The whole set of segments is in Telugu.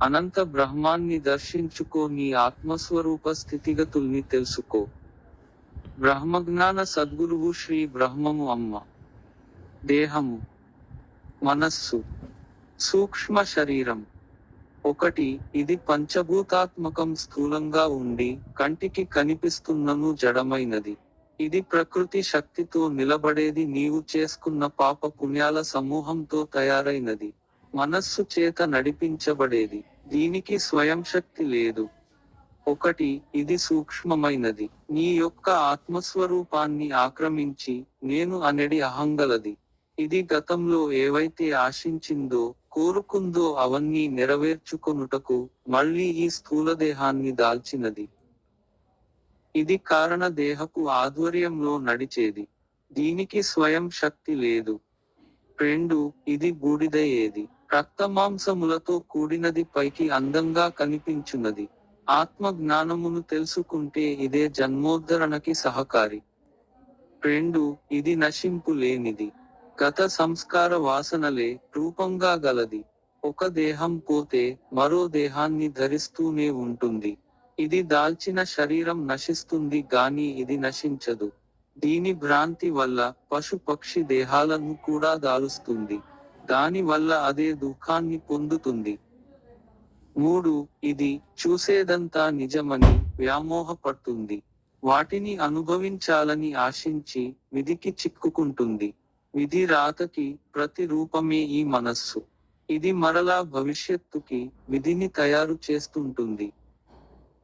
అనంత బ్రహ్మాన్ని దర్శించుకో, నీ ఆత్మస్వరూప స్థితిగతుల్ని తెలుసుకో. బ్రహ్మజ్ఞాన సద్గురువు శ్రీ బ్రహ్మము అమ్మ. దేహము, మనస్సు, సూక్ష్మ శరీరం. 1. ఇది పంచభూతాత్మకం, స్థూలంగా ఉండి కంటికి కనిపిస్తున్నను జడమైనది. ఇది ప్రకృతి శక్తితో నిలబడేది, నీవు చేసుకున్న పాప పుణ్యాల సమూహంతో తయారైనది. మనస్సు చేత నడిపించబడేది, దీనికి స్వయం శక్తి లేదు. 1. ఇది సూక్ష్మమైనది, నీ యొక్క ఆత్మస్వరూపాన్ని ఆక్రమించి నేను అనెడి అహంగలది. ఇది గతంలో ఏవైతే ఆశించిందో, కోరుకుందో అవన్నీ నెరవేర్చుకొనుటకు మళ్ళీ ఈ స్థూలదేహాన్ని దాల్చినది. ఇది కారణ దేహపు ఆధ్వర్యంలో నడిచేది, దీనికి స్వయం శక్తి లేదు. 2. ఇది బూడిదయేది, రక్తమాంసములతో కూడినది, పైకి అందంగా కనిపించున్నది. ఆత్మ జ్ఞానమును తెలుసుకుంటే ఇదే జన్మోద్ధరణకి సహకారి. 2. ఇది నశింపు లేనిది, గత సంస్కార వాసనలే రూపంగా గలది. ఒక దేహం పోతే మరో దేహాన్ని ధరిస్తూనే ఉంటుంది. ఇది దాల్చిన శరీరం నశిస్తుంది గాని ఇది నశించదు. దీని భ్రాంతి వల్ల పశు పక్షి దేహాలను కూడా దాలుస్తుంది, దాని వల్ల అదే దుఃఖాన్ని పొందుతుంది. 3. ఇది చూసేదంతా నిజమని వ్యామోహపడుతుంది, వాటిని అనుభవించాలని ఆశించి విధికి చిక్కుకుంటుంది. విధి రాతకి ప్రతిరూపమే ఈ మనస్సు. ఇది మరలా భవిష్యత్తుకి విధిని తయారు చేస్తుంటుంది.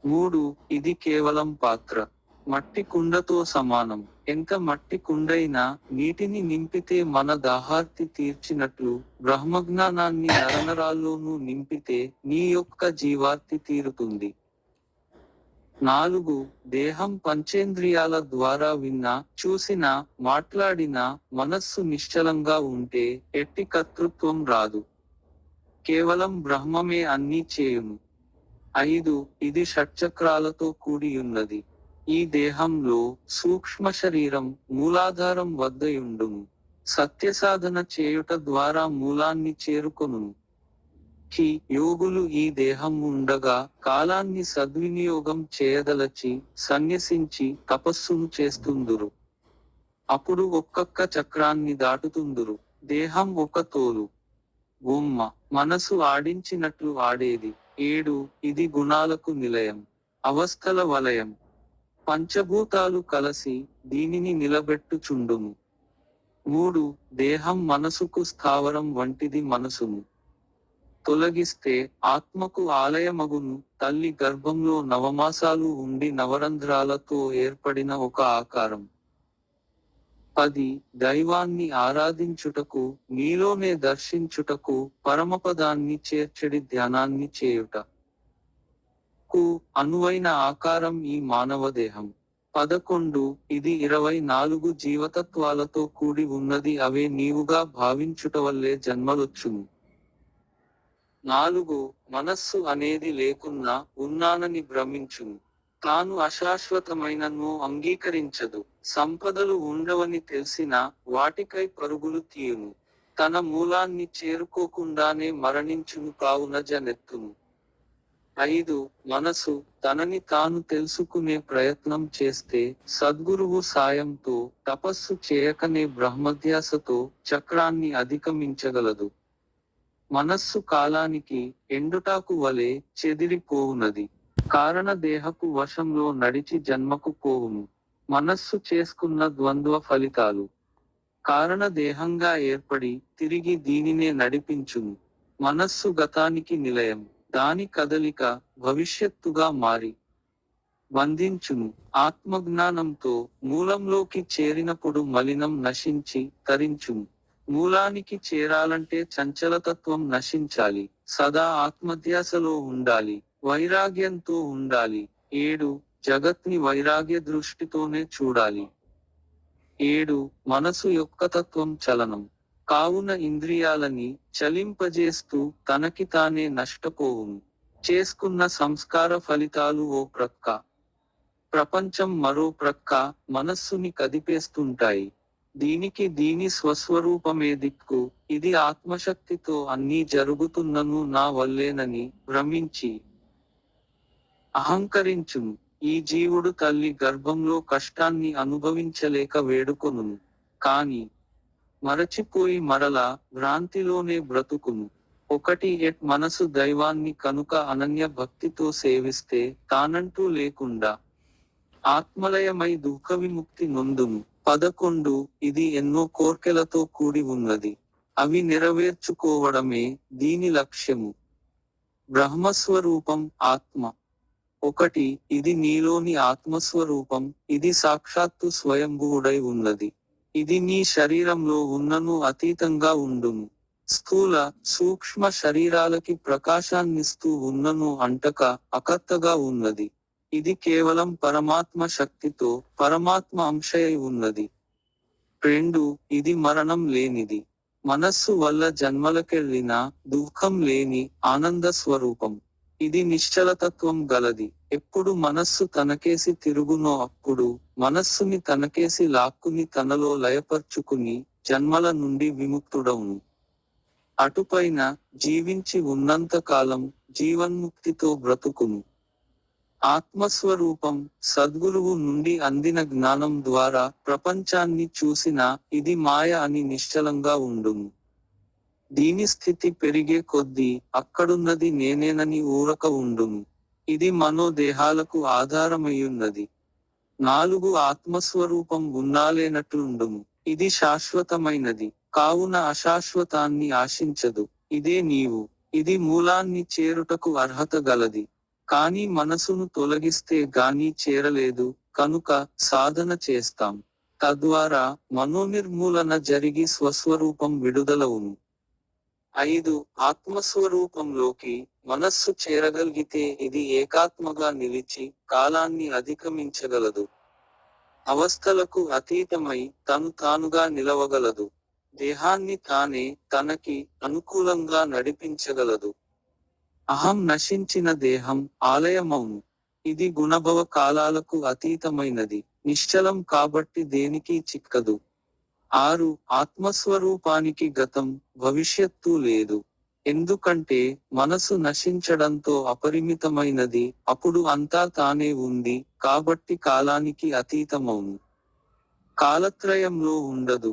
3. ఇది కేవలం పాత్ర, మట్టి కుండతో సమానం. ఎంత మట్టి కుండైనా నీటిని నింపితే మన దాహార్తి తీర్చినట్లు, బ్రహ్మజ్ఞానాన్ని నరనరాల్లోనూ నింపితే నీ యొక్క జీవార్తి తీరుతుంది. 4. దేహం పంచేంద్రియాల ద్వారా విన్నా, చూసినా, మాట్లాడినా మనస్సు నిశ్చలంగా ఉంటే ఎట్టి కర్తృత్వం రాదు. కేవలం బ్రహ్మమే అన్నీ చేయును. 5. ఇది షట్చక్రాలతో కూడియున్నది. ఈ దేహంలో సూక్ష్మ శరీరం మూలాధారం వద్దయుండును. సత్యసాధన చేయుట ద్వారా మూలాన్ని చేరుకొనును. యోగులు ఈ దేహం ఉండగా కాలాన్ని సద్వినియోగం చేయదలచి సన్యసించి తపస్సును చేస్తుందురు. అప్పుడు ఒక్కొక్క చక్రాన్ని దాటుతుందురు. దేహం ఒక తోలు బొమ్మ, మనసు ఆడించినట్లు ఆడేది. 7. ఇది గుణాలకు నిలయం, అవస్థల వలయం. పంచభూతాలు కలసి దీనిని నిలబెట్టుచుండును. 3. దేహం మనసుకు స్థావరం వంటిది, మనసును తొలగిస్తే ఆత్మకు ఆలయమగును. తల్లి గర్భంలో నవమాసాలు ఉండి నవరంధ్రాలతో ఏర్పడిన ఒక ఆకారం. 10. దైవాన్ని ఆరాధించుటకు, నీలోనే దర్శించుటకు, పరమపదాన్ని చేర్చెడి ధ్యానాన్ని చేయుట కు అనువైన ఆకారం ఈ మానవదేహం. 11. ఇది 24 జీవతత్వాలతో కూడి ఉన్నది, అవే నీవుగా భావించుటవల్లే జన్మలొచ్చును. 4. మనస్సు అనేది లేకున్నా ఉన్నానని భ్రమించును. తాను అశాశ్వతమైనను అంగీకరించదు. సంపదలు ఉండవని తెలిసినా వాటికై పరుగులు తీయును. తన మూలాన్ని చేరుకోకుండానే మరణించును, కావున జనెత్తును. 5. మనసు తనని తాను తెలుసుకునే ప్రయత్నం చేస్తే సద్గురువు సాయంతో, తపస్సు చేయకనే బ్రహ్మధ్యాసతో చక్రాన్ని అధిగమించగలదు. మనస్సు కాలానికి ఎండుటాకు వలె చెదిరిపోవునది, కారణ దేహపు వశంలో నడిచి జన్మకు పోవును. మనస్సు చేసుకున్న ద్వంద్వ ఫలితాలు కారణ దేహంగా ఏర్పడి తిరిగి దీనినే నడిపించును. మనస్సు గతానికి నిలయం, దాని కదలిక భవిష్యత్తుగా మారి బంధించును. ఆత్మజ్ఞానంతో మూలంలోకి చేరినప్పుడు మలినం నశించి తరించును. మూలానికి చేరాలంటే చంచలతత్వం నశించాలి, సదా ఆత్మధ్యాసలో ఉండాలి, వైరాగ్యంతో ఉండాలి. 7. జగత్ని వైరాగ్య దృష్టితోనే చూడాలి. 7. మనసు యొక్క తత్వం చలనం, కావున ఇంద్రియాలని చలింపజేస్తూ తనకి తానే నష్టపోవును. చేసుకున్న సంస్కార ఫలితాలు ఓ ప్రక్క, ప్రపంచం మరో ప్రక్క మనస్సుని కదిపేస్తుంటాయి. దీనికి దీని స్వస్వరూపమే దిక్కు, ఇది ఆత్మశక్తితో అన్నీ జరుగుతున్నను నా వల్లేనని భ్రమించి అహంకరించును. ఈ జీవుడు తల్లి గర్భంలో కష్టాన్ని అనుభవించలేక వేడుకొనును. కాని మరచిపోయి మరలా భ్రాంతిలోనే బ్రతుకును. మనసు దైవాన్ని కనుక అనన్య భక్తితో సేవిస్తే తానంటూ లేకుండా ఆత్మలయమై దుఃఖవిముక్తి నొందును. 11 ఇది ఎన్నో కోర్కెలతో కూడి ఉన్నది. అవి నెరవేర్చుకోవడమే దీని లక్ష్యము. బ్రహ్మస్వరూపం ఆత్మ. ఇది నీలోని ఆత్మస్వరూపం, ఇది సాక్షాత్తు స్వయంభువుడై ఉన్నది. ఇది నీ శరీరంలో ఉన్నను అతీతంగా ఉండును. స్థూల, సూక్ష్మ శరీరాలకి ప్రకాశాన్నిస్తూ ఉన్నను అంటక, అకర్తగా ఉన్నది. ఇది కేవలం పరమాత్మ శక్తితో, పరమాత్మ అంశయై ఉన్నది. 2 ఇది మరణం లేనిది. మనస్సు వల్ల జన్మలకెళ్ళిన, దుఃఖం లేని, ఆనంద స్వరూపం. ఇది నిశ్చలతత్వం గలది. ఎప్పుడు మనస్సు తనకేసి తిరుగునో అప్పుడు, మనస్సుని తనకేసి లాక్కుని తనలో లయపర్చుకుని, జన్మల నుండి విముక్తుడవును. అటుపైన, జీవించి ఉన్నంతకాలం, జీవన్ముక్తితో బ్రతుకును. ఆత్మస్వరూపం, సద్గురువు నుండి అందిన జ్ఞానం ద్వారా ప్రపంచాన్ని చూసినా, ఇది మాయ అని నిశ్చలంగా ఉండును. దీని స్థితి పెరిగే కొద్దీ, అక్కడున్నది నేనేనని ఊరక ఉండును. ఇది మనోదేహాలకు ఆధారమయ్యున్నది. 4 ఆత్మస్వరూపం ఉన్నాలేనట్లుండును. ఇది శాశ్వతమైనది, కావున అశాశ్వతాన్ని ఆశించదు. ఇదే నీవు. ఇది మూలాన్ని చేరుటకు అర్హత గలది. కాని మనసును తొలగిస్తే గాని చేరలేదు, కనుక సాధన చేస్తాం. తద్వారా మనోనిర్మూలన జరిగి స్వస్వరూపం విడుదలవును. 5 ఆత్మస్వరూపంలోకి మనస్సు చేరగలిగితే ఇది ఏకాత్మగా నిలిచి, కాలాన్ని అధిగమించగలదు. అవస్థలకు అతీతమై, తను తానుగా నిలవగలదు. దేహాన్ని తానే, తనకి అనుకూలంగా నడిపించగలదు. అహం నశించిన దేహం, ఆలయమౌను. ఇది గుణభవ కాలాలకు అతీతమైనది. నిశ్చలం కాబట్టి దేనికి చిక్కదు. 6 ఆత్మస్వరూపానికి గతం, భవిష్యత్తు లేదు. ఎందుకంటే, మనసు నశించడంతో అపరిమితమైనది, అప్పుడు అంతా తానే ఉంది, కాబట్టి కాలానికి అతీతమౌను. కాలత్రయంలో ఉండదు.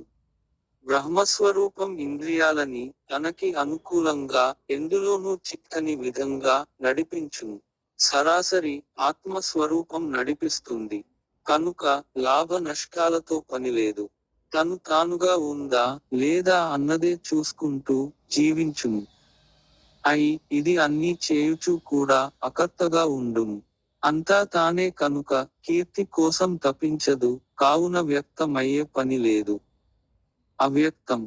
బ్రహ్మస్వరూపం ఇంద్రియాలని, తనకి అనుకూలంగా, ఎందులోనూ చిక్కని విధంగా, నడిపించును. సరాసరి, ఆత్మస్వరూపం నడిపిస్తుంది. కనుక, లాభ నష్టాలతో పనిలేదు. తను తానుగా ఉందా, లేదా అన్నదే చూసుకుంటూ, జీవించును. ఇది అన్నీ చేయుచూ కూడా, అకర్తగా ఉండును. అంతా తానే కనుక, కీర్తి కోసం తపించదు, కావున వ్యక్తమయ్యే పని లేదు. అవ్యక్తం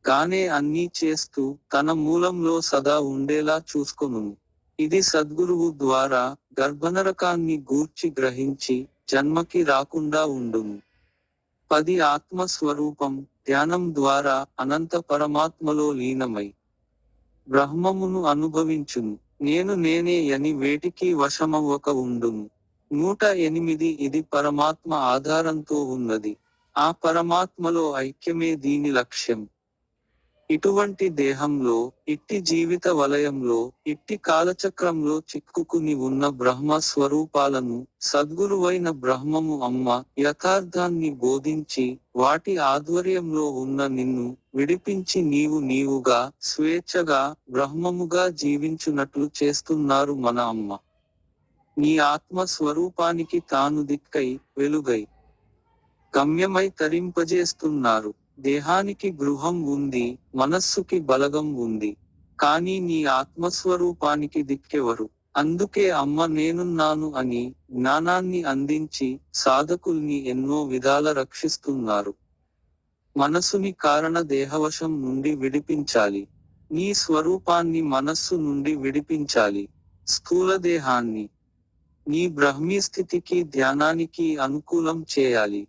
గానే అన్నీ చేస్తూ, తన మూలంలో సదా ఉండేలా చూసుకొనును. ఇది సద్గురువు ద్వారా, గర్భనరకాన్ని గూర్చి గ్రహించి, జన్మకి రాకుండా ఉండును. 10 ఆత్మస్వరూపం, ధ్యానం ద్వారా, అనంత పరమాత్మలో లీనమై బ్రహ్మమును అనుభవించును. నేను నేనే యని వేటికి వశమవ్వక ఉండును. 108 ఇది పరమాత్మ ఆధారంతో ఉన్నది. ఆ పరమాత్మలో ఐక్యమే దీని లక్ష్యం. ఇటువంటి దేహంలో, ఇట్టి జీవిత వలయంలో, ఇట్టి కాలచక్రంలో చిక్కుకుని ఉన్న బ్రహ్మ స్వరూపాలను, సద్గురువైన బ్రహ్మము అమ్మ, యథార్థాన్ని బోధించి, వాటి ఆధ్వర్యంలో ఉన్న నిన్ను, విడిపించి నీవు నీవుగా, స్వేచ్ఛగా, బ్రహ్మముగా జీవించునట్లు చేస్తున్నారు మన అమ్మ. నీ ఆత్మ స్వరూపానికి తాను దిక్కై, వెలుగై, గమ్యమై తరింపజేస్తున్నారు. దేహానికి గృహం ఉంది, మనస్సుకి బలగం ఉంది. కానీ నీ ఆత్మస్వరూపానికి దిక్కెవరు? అందుకే అమ్మ నేనున్నాను అని, జ్ఞానాన్ని అందించి, సాధకుల్ని ఎన్నో విధాల రక్షిస్తున్నారు. మనసుని కారణ దేహవశం నుండి విడిపించాలి. నీ స్వరూపాన్ని మనస్సు నుండి విడిపించాలి. స్థూలదేహాన్ని నీ బ్రహ్మీస్థితికి ధ్యానానికి అనుకూలం చేయాలి.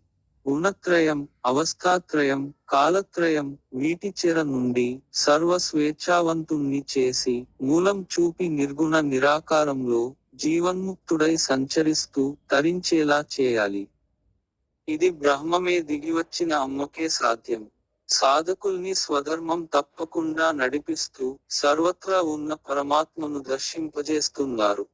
గుణత్రయం, అవస్థాత్రయం, కాలత్రయం, వీటి చెర నుండి, సర్వ స్వేచ్ఛావంతుణ్ణి చేసి, మూలం చూపి నిర్గుణ నిరాకారంలో, జీవన్ముక్తుడై సంచరిస్తూ, తరించేలా చేయాలి. ఇది బ్రహ్మమే దిగివచ్చిన అమ్మకే సాధ్యం. సాధకుల్ని స్వధర్మం తప్పకుండా నడిపిస్తూ, సర్వత్రా ఉన్న పరమాత్మను దర్శింపజేస్తున్నారు.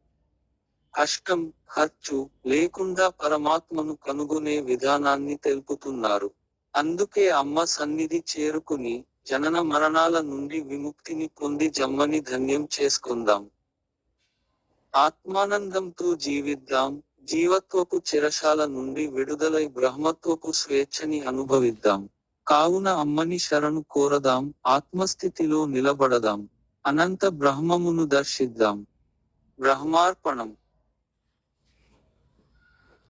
కష్టం, ఖర్చు లేకుండా పరమాత్మను కనుగొనే విధానాన్ని తెలుపుతున్నారు. అందుకే అమ్మ సన్నిధి చేరుకుని, జనన మరణాల నుండి విముక్తిని పొంది జన్మని ధన్యం చేసుకుందాం. ఆత్మానందంతో జీవిద్దాం, జీవత్వపు చెరసాల నుండి విడుదలై బ్రహ్మత్వపు స్వేచ్ఛని అనుభవిద్దాం. కావున అమ్మని శరణు కోరదాం, ఆత్మస్థితిలో నిలబడదాం. అనంత బ్రహ్మమును దర్శిద్దాం. బ్రహ్మార్పణం.